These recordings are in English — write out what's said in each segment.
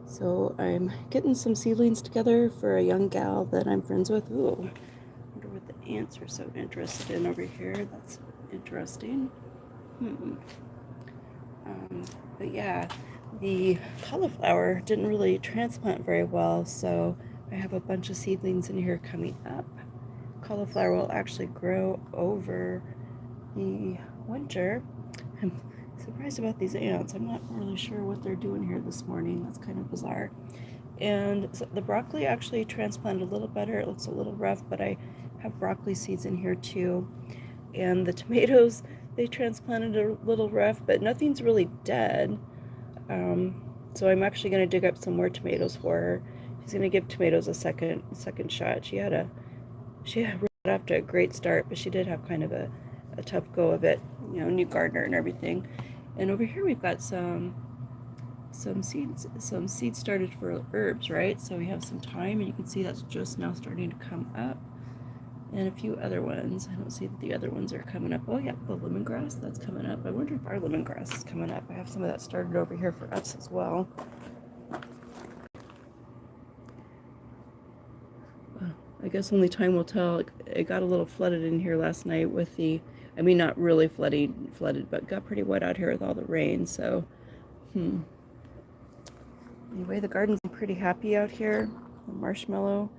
So I'm getting some seedlings together for a young gal that I'm friends with. Ooh, I wonder what the ants are so interested in over here. That's interesting. Hmm. But yeah, the cauliflower didn't really transplant very well, so I have a bunch of seedlings in here coming up. Cauliflower will actually grow over the winter. I'm surprised about these ants. I'm not really sure what they're doing here this morning. That's kind of bizarre. And so the broccoli actually transplanted a little better. It looks a little rough, but I have broccoli seeds in here too. And the tomatoes, they transplanted a little rough, but nothing's really dead. So I'm actually going to dig up some more tomatoes for her. She's going to give tomatoes a second shot. She had off to a great start, but she did have kind of a tough go of it. New gardener and everything. And over here we've got some seeds started for herbs, right? So we have some thyme, and you can see that's just now starting to come up, and a few other ones. I don't see that the other ones are coming up. Oh yeah, the lemongrass, that's coming up. I wonder if our lemongrass is coming up. I have some of that started over here for us as well. I guess only time will tell. It got a little flooded in here last night with I mean, not really flooded, but got pretty wet out here with all the rain. So anyway, the garden's pretty happy out here. The marshmallow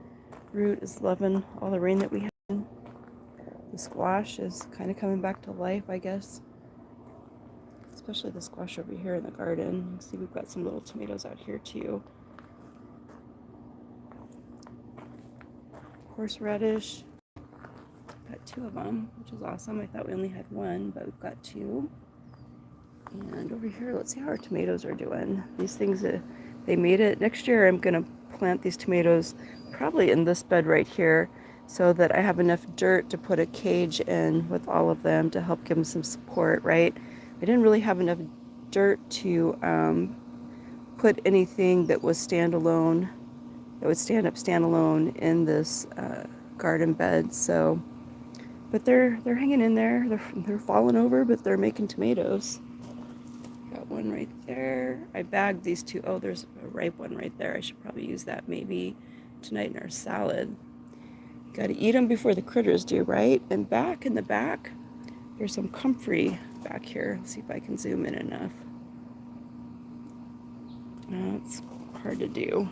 root is loving all the rain that we had. The squash is kind of coming back to life, I guess. Especially the squash over here in the garden. You can see we've got some little tomatoes out here too. Horseradish. Got two of them, which is awesome. I thought we only had one, but we've got two. And over here, let's see how our tomatoes are doing. These things, they made it. Next year, I'm going to plant these tomatoes probably in this bed right here so that I have enough dirt to put a cage in with all of them to help give them some support, right? I didn't really have enough dirt to put anything that was standalone, that would stand up standalone in this garden bed. So, but they're hanging in there. They're falling over, but they're making tomatoes. Got one right there. I bagged these two. Oh, there's a ripe one right there. I should probably use that maybe tonight in our salad. Got to eat them before the critters do, right? And back in the back, there's some comfrey back here. Let's see if I can zoom in enough. It's hard to do.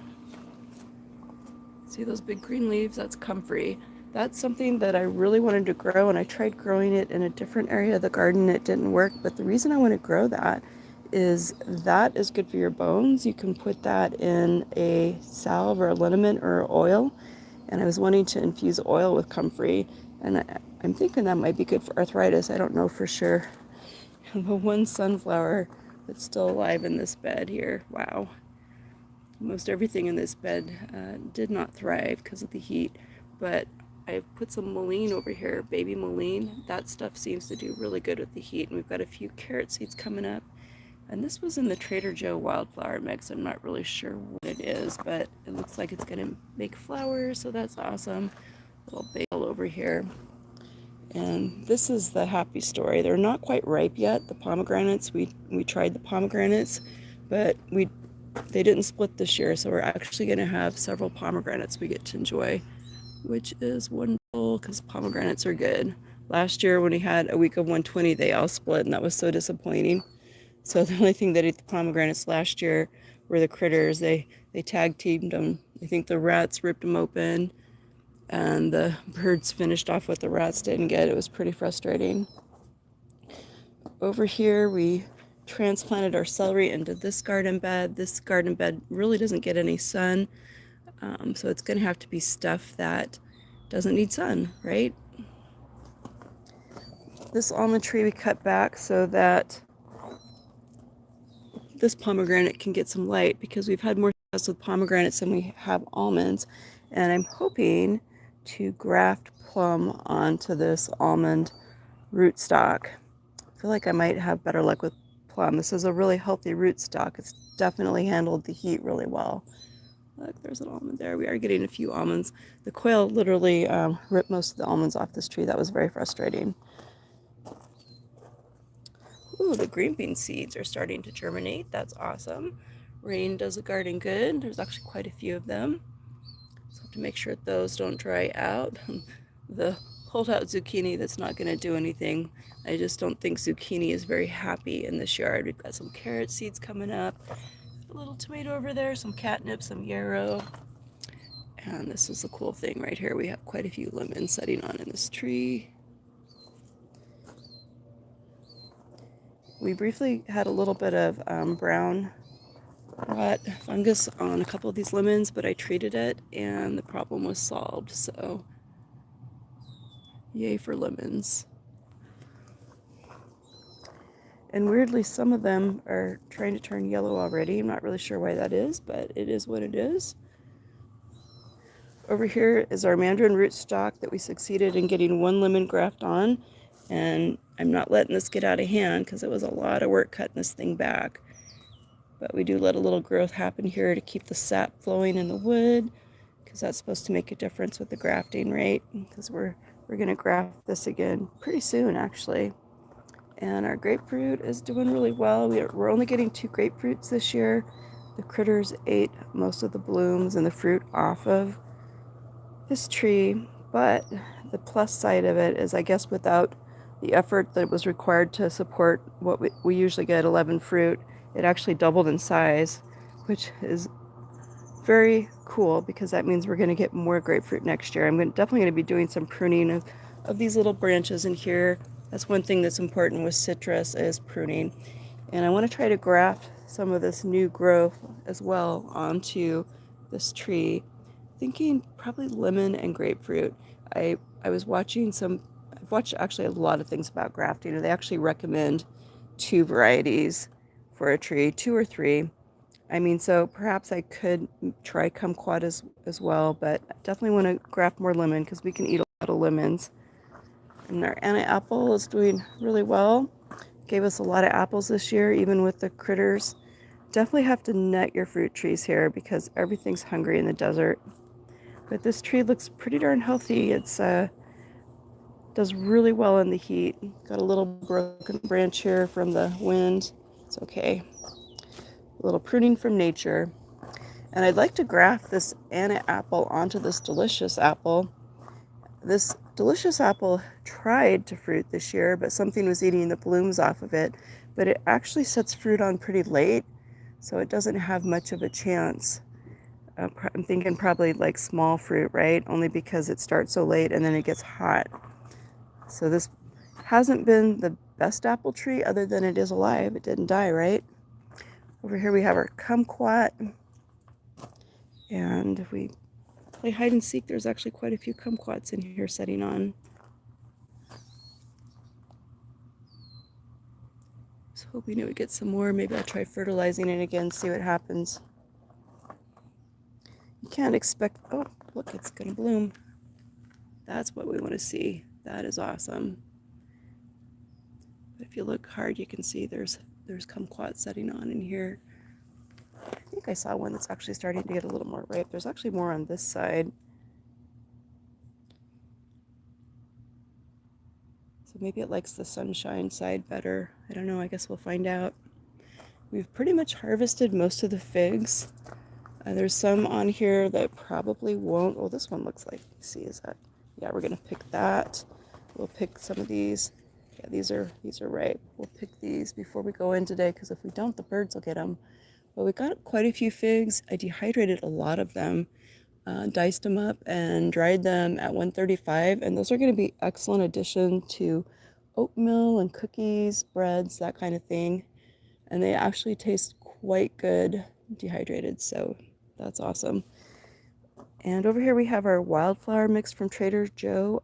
See those big green leaves? That's comfrey. That's something that I really wanted to grow, and I tried growing it in a different area of the garden. It didn't work, but the reason I want to grow that is good for your bones. You can put that in a salve or a liniment or oil, and I was wanting to infuse oil with comfrey, and I'm thinking that might be good for arthritis. I don't know for sure. The one sunflower that's still alive in this bed here. Wow. Most everything in this bed did not thrive because of the heat, but I've put some mullein over here, baby mullein. That stuff seems to do really good with the heat, and we've got a few carrot seeds coming up. And this was in the Trader Joe wildflower mix. I'm not really sure what it is, but it looks like it's going to make flowers, so that's awesome. Little basil over here. And this is the happy story. They're not quite ripe yet, the pomegranates. We tried the pomegranates, but they didn't split this year, so we're actually going to have several pomegranates we get to enjoy, which is wonderful because pomegranates are good. Last year when we had a week of 120, they all split, and that was so disappointing. So the only thing that ate the pomegranates last year were the critters. They tag teamed them. I think the rats ripped them open, and the birds finished off what the rats didn't get. It was pretty frustrating. Over here, we transplanted our celery into this garden bed. This garden bed really doesn't get any sun, so it's going to have to be stuff that doesn't need sun, right? This almond tree we cut back so that this pomegranate can get some light, because we've had more success with pomegranates than we have almonds, and I'm hoping to graft plum onto this almond rootstock. I feel like I might have better luck with plum. This is a really healthy rootstock. It's definitely handled the heat really well. Look, there's an almond there. We are getting a few almonds. The quail literally ripped most of the almonds off this tree. That was very frustrating. Ooh, the green bean seeds are starting to germinate. That's awesome. Rain does the garden good. There's actually quite a few of them. So I have to make sure those don't dry out. The holdout zucchini, that's not going to do anything. I just don't think zucchini is very happy in this yard. We've got some carrot seeds coming up, a little tomato over there, some catnip, some yarrow. And this is the cool thing right here. We have quite a few lemons setting on in this tree. We briefly had a little bit of brown rot fungus on a couple of these lemons, but I treated it and the problem was solved. So yay for lemons. And weirdly, some of them are trying to turn yellow already. I'm not really sure why that is, but it is what it is. Over here is our mandarin rootstock that we succeeded in getting one lemon graft on. And I'm not letting this get out of hand because it was a lot of work cutting this thing back. But we do let a little growth happen here to keep the sap flowing in the wood, because that's supposed to make a difference with the grafting rate, because we're going to graft this again pretty soon, actually. And our grapefruit is doing really well. We're only getting 2 grapefruits this year. The critters ate most of the blooms and the fruit off of this tree, but the plus side of it is, I guess, without the effort that was required to support what we usually get 11 fruit, it actually doubled in size, which is very cool because that means we're going to get more grapefruit next year. I'm definitely going to be doing some pruning of these little branches in here. That's one thing that's important with citrus, is pruning. And I want to try to graft some of this new growth as well onto this tree. Thinking probably lemon and grapefruit. I was watching I've watched actually a lot of things about grafting, and they actually recommend 2 varieties for a tree, 2 or 3. I mean, so perhaps I could try kumquat as well, but I definitely want to graft more lemon because we can eat a lot of lemons. And our Anna apple is doing really well. Gave us a lot of apples this year, even with the critters. Definitely have to net your fruit trees here because everything's hungry in the desert. But this tree looks pretty darn healthy. It's does really well in the heat. Got a little broken branch here from the wind. It's okay. A little pruning from nature. And I'd like to graft this Anna apple onto this delicious apple. This delicious apple tried to fruit this year, but something was eating the blooms off of it. But it actually sets fruit on pretty late, so it doesn't have much of a chance. I'm thinking probably like small fruit, right? Only because it starts so late and then it gets hot. So this hasn't been the best apple tree other than it is alive. It didn't die, right? Over here we have our kumquat. And if we play hide and seek, there's actually quite a few kumquats in here setting on. So hoping it would get some more. Maybe I'll try fertilizing it again, see what happens. You can't expect, oh, look, it's gonna bloom. That's what we want to see. That is awesome. But if you look hard, you can see there's kumquat setting on in here. I think I saw one that's actually starting to get a little more ripe. There's actually more on this side. So maybe it likes the sunshine side better. I don't know, I guess we'll find out. We've pretty much harvested most of the figs. There's some on here that probably won't. Oh, this one looks like, see, is that? Yeah, we're gonna pick that. We'll pick some of these. Yeah, these are ripe. We'll pick these before we go in today, because if we don't, the birds will get them. But we got quite a few figs. I dehydrated a lot of them, diced them up and dried them at 135, and those are going to be excellent addition to oatmeal and cookies, breads, that kind of thing. And they actually taste quite good dehydrated, so that's awesome. And over here we have our wildflower mix from Trader Joe,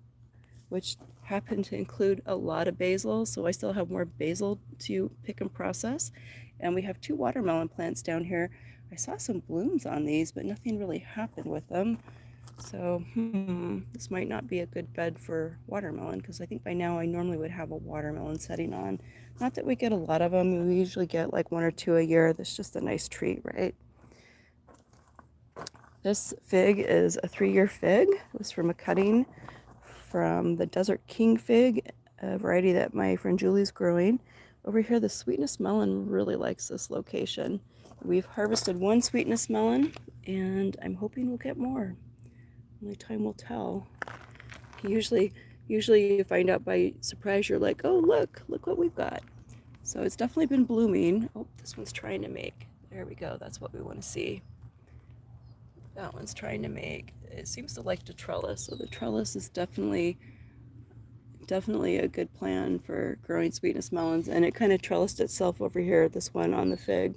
which happened to include a lot of basil, so I still have more basil to pick and process. And we have 2 watermelon plants down here. I saw some blooms on these, but nothing really happened with them. So this might not be a good bed for watermelon, because I think by now I normally would have a watermelon setting on. Not that we get a lot of them. We usually get like 1 or 2 a year. That's just a nice treat, right? This fig is a 3-year fig. It was from a cutting from the Desert King fig, a variety that my friend Julie's growing. Over here, the Sweetness melon really likes this location. We've harvested one sweetness melon, and I'm hoping we'll get more. Only time will tell. Usually you find out by surprise. You're like, oh, look what we've got. So it's definitely been blooming. Oh, this one's trying to make. There we go. That's what we want to see. That one's trying to make. It seems to like to trellis, so the trellis is definitely a good plan for growing sweetness melons. And it kind of trellised itself over here, this one on the fig.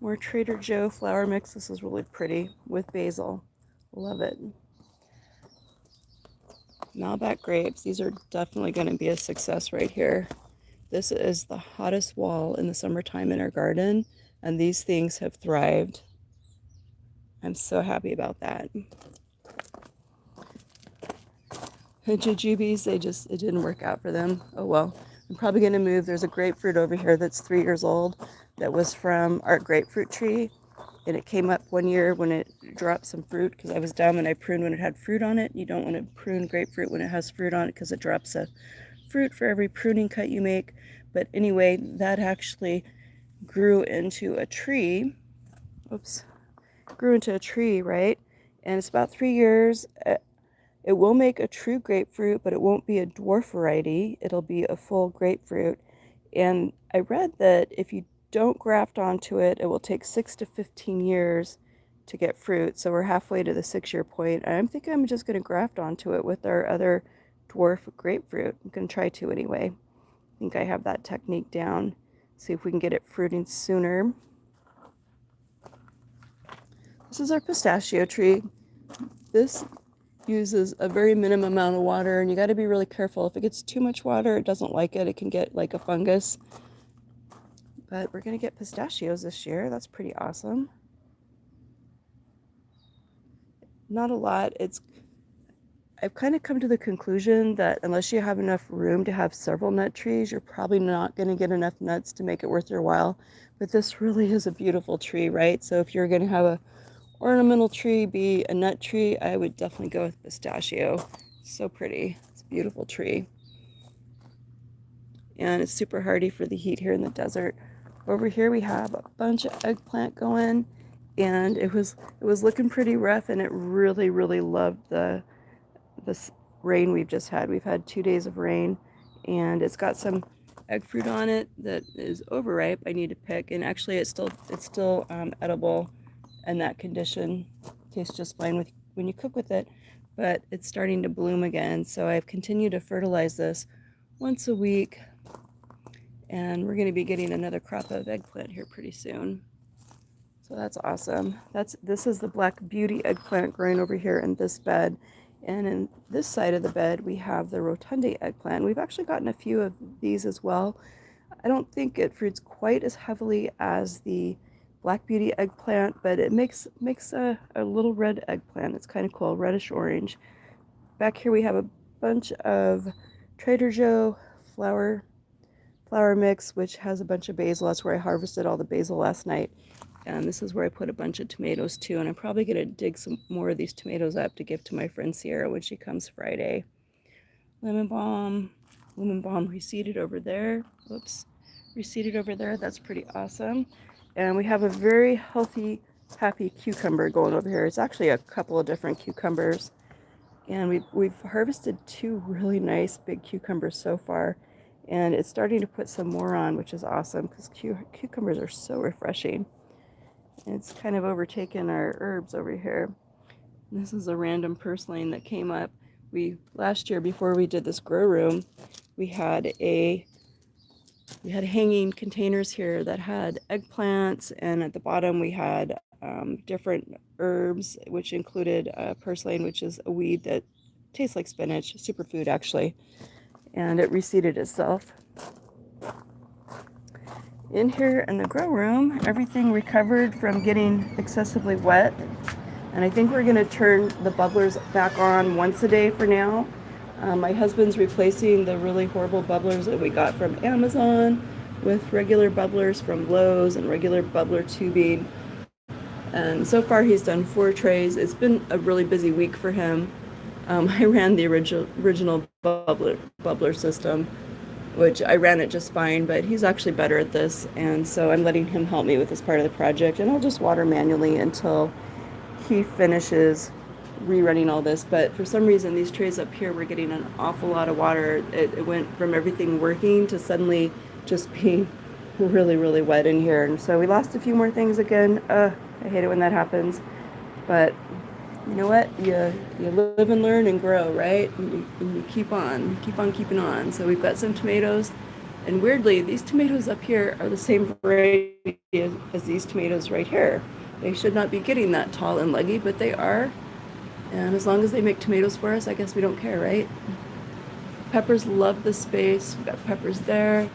More Trader Joe flour mix. This is really pretty with basil. Love it. Malbec grapes. These are definitely going to be a success right here. This is the hottest wall in the summertime in our garden, and these things have thrived. I'm so happy about that. The jujubes, it didn't work out for them. Oh well. I'm probably going to move. There's a grapefruit over here that's 3 years old that was from our grapefruit tree. And it came up one year when it dropped some fruit because I was dumb and I pruned when it had fruit on it. You don't want to prune grapefruit when it has fruit on it because it drops a fruit for every pruning cut you make. But anyway, that actually grew into a tree. Oops. Grew into a tree, right? And it's about 3 years. It will make a true grapefruit, but it won't be a dwarf variety. It'll be a full grapefruit. And I read that if you don't graft onto it, it will take 6 to 15 years to get fruit. So we're halfway to the 6-year point. And I'm thinking I'm just going to graft onto it with our other dwarf grapefruit. I'm going to try to anyway. I think I have that technique down. See if we can get it fruiting sooner. This is our pistachio tree. This uses a very minimum amount of water, and you got to be really careful. If it gets too much water, it doesn't like it. It can get like a fungus. But we're going to get pistachios this year. That's pretty awesome. Not a lot. I've kind of come to the conclusion that unless you have enough room to have several nut trees, you're probably not going to get enough nuts to make it worth your while. But this really is a beautiful tree, right? So if you're going to have a ornamental tree be a nut tree, I would definitely go with pistachio. It's so pretty. It's a beautiful tree. And it's super hardy for the heat here in the desert. Over here we have a bunch of eggplant going, and it was looking pretty rough, and it really loved this rain we've just had. We've had 2 days of rain, and it's got some egg fruit on it that is overripe. I need to pick, and actually it's still edible in that condition. Tastes just fine when you cook with it, but it's starting to bloom again. So I've continued to fertilize this once a week, and we're going to be getting another crop of eggplant here pretty soon. So that's awesome. This is the Black Beauty eggplant growing over here in this bed. And in this side of the bed, we have the Rotunde eggplant. We've actually gotten a few of these as well. I don't think it fruits quite as heavily as the Black Beauty eggplant, but it makes a little red eggplant. It's kind of cool, reddish orange. Back here we have a bunch of Trader Joe flour mix, which has a bunch of basil. That's where I harvested all the basil last night. And this is where I put a bunch of tomatoes too. And I'm probably going to dig some more of these tomatoes up to give to my friend Sierra when she comes Friday. Lemon balm reseeded over there. Whoops, reseeded over there. That's pretty awesome. And we have a very healthy, happy cucumber going over here. It's actually a couple of different cucumbers. And we've harvested 2 really nice big cucumbers so far. And it's starting to put some more on, which is awesome because cucumbers are so refreshing. It's kind of overtaken our herbs over here. This is a random purslane that came up. Last year, before we did this grow room, we had hanging containers here that had eggplants, and at the bottom we had different herbs, which included purslane, which is a weed that tastes like spinach, superfood actually, and it reseeded itself. In here in the grow room, everything recovered from getting excessively wet. And I think we're going to turn the bubblers back on once a day for now. My husband's replacing the really horrible bubblers that we got from Amazon with regular bubblers from Lowe's and regular bubbler tubing. And so far he's done 4 trays. It's been a really busy week for him. I ran the original bubbler system. which I ran it just fine, but he's actually better at this. And so I'm letting him help me with this part of the project, and I'll just water manually until he finishes rerunning all this. But for some reason, these trays up here were getting an awful lot of water. It went from everything working to suddenly just being really, really wet in here. And so we lost a few more things again. I hate it when that happens. But you know what? You live and learn and grow, right? And you keep on keeping on. So we've got some tomatoes. And weirdly, these tomatoes up here are the same variety as these tomatoes right here. They should not be getting that tall and leggy, but they are. And as long as they make tomatoes for us, I guess we don't care, right? Peppers love this space. We've got peppers there,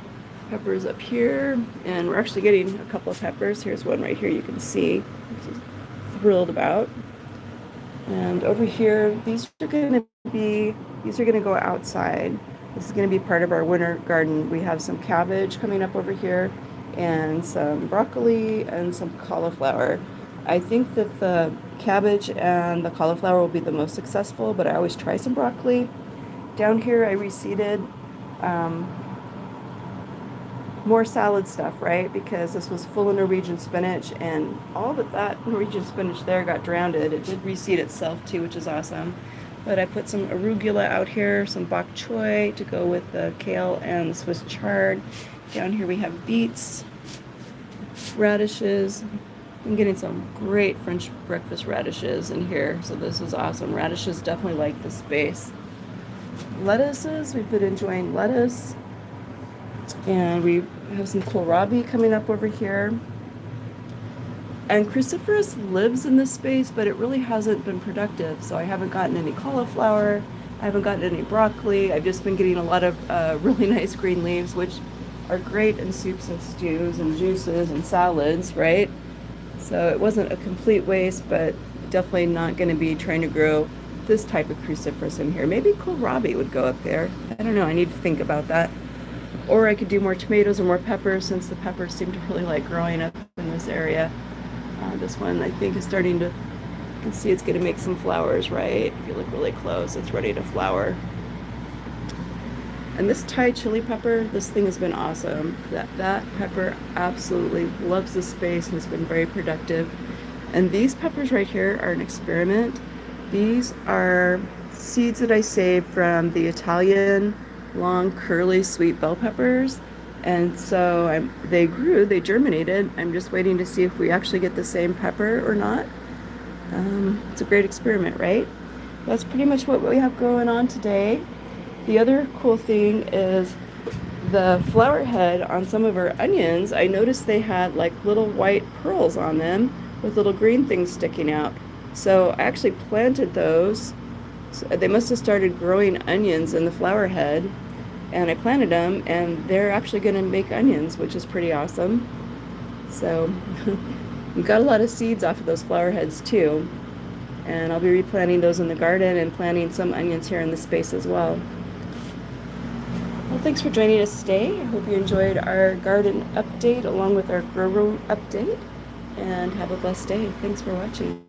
peppers up here, and we're actually getting a couple of peppers. Here's one right here you can see, which is thrilled about. And over here, these are going to go outside. This is going to be part of our winter garden. We have some cabbage coming up over here, and some broccoli and some cauliflower. I think that the cabbage and the cauliflower will be the most successful, but I always try some broccoli. Down here I reseeded more salad stuff, right? Because this was full of Norwegian spinach, and all but that Norwegian spinach there got drowned. It did reseed itself too, which is awesome. But I put some arugula out here, some bok choy to go with the kale and the Swiss chard. Down here we have beets, radishes. I'm getting some great French breakfast radishes in here, so this is awesome. Radishes definitely like the space. Lettuces, we've been enjoying lettuce. And we have some kohlrabi coming up over here. And cruciferous lives in this space, but it really hasn't been productive. So I haven't gotten any cauliflower. I haven't gotten any broccoli. I've just been getting a lot of really nice green leaves, which are great in soups and stews and juices and salads, right? So it wasn't a complete waste, but definitely not going to be trying to grow this type of cruciferous in here. Maybe kohlrabi would go up there. I don't know. I need to think about that. Or I could do more tomatoes or more peppers, since the peppers seem to really like growing up in this area. This one I think is starting to, you can see it's going to make some flowers, right? If you look really close, it's ready to flower. And this Thai chili pepper, this thing has been awesome. That pepper absolutely loves the space and has been very productive. And these peppers right here are an experiment. These are seeds that I saved from the Italian long curly sweet bell peppers, and so they grew, they germinated. I'm just waiting to see if we actually get the same pepper or not. It's a great experiment, right? That's pretty much what we have going on today. The other cool thing is the flower head on some of our onions. I noticed they had like little white pearls on them with little green things sticking out. So I actually planted those. So they must have started growing onions in the flower head, and I planted them, and they're actually going to make onions, which is pretty awesome. So we got a lot of seeds off of those flower heads too, and I'll be replanting those in the garden and planting some onions here in the space as well. Well, thanks for joining us today. I hope you enjoyed our garden update along with our grow room update, and have a blessed day. Thanks for watching.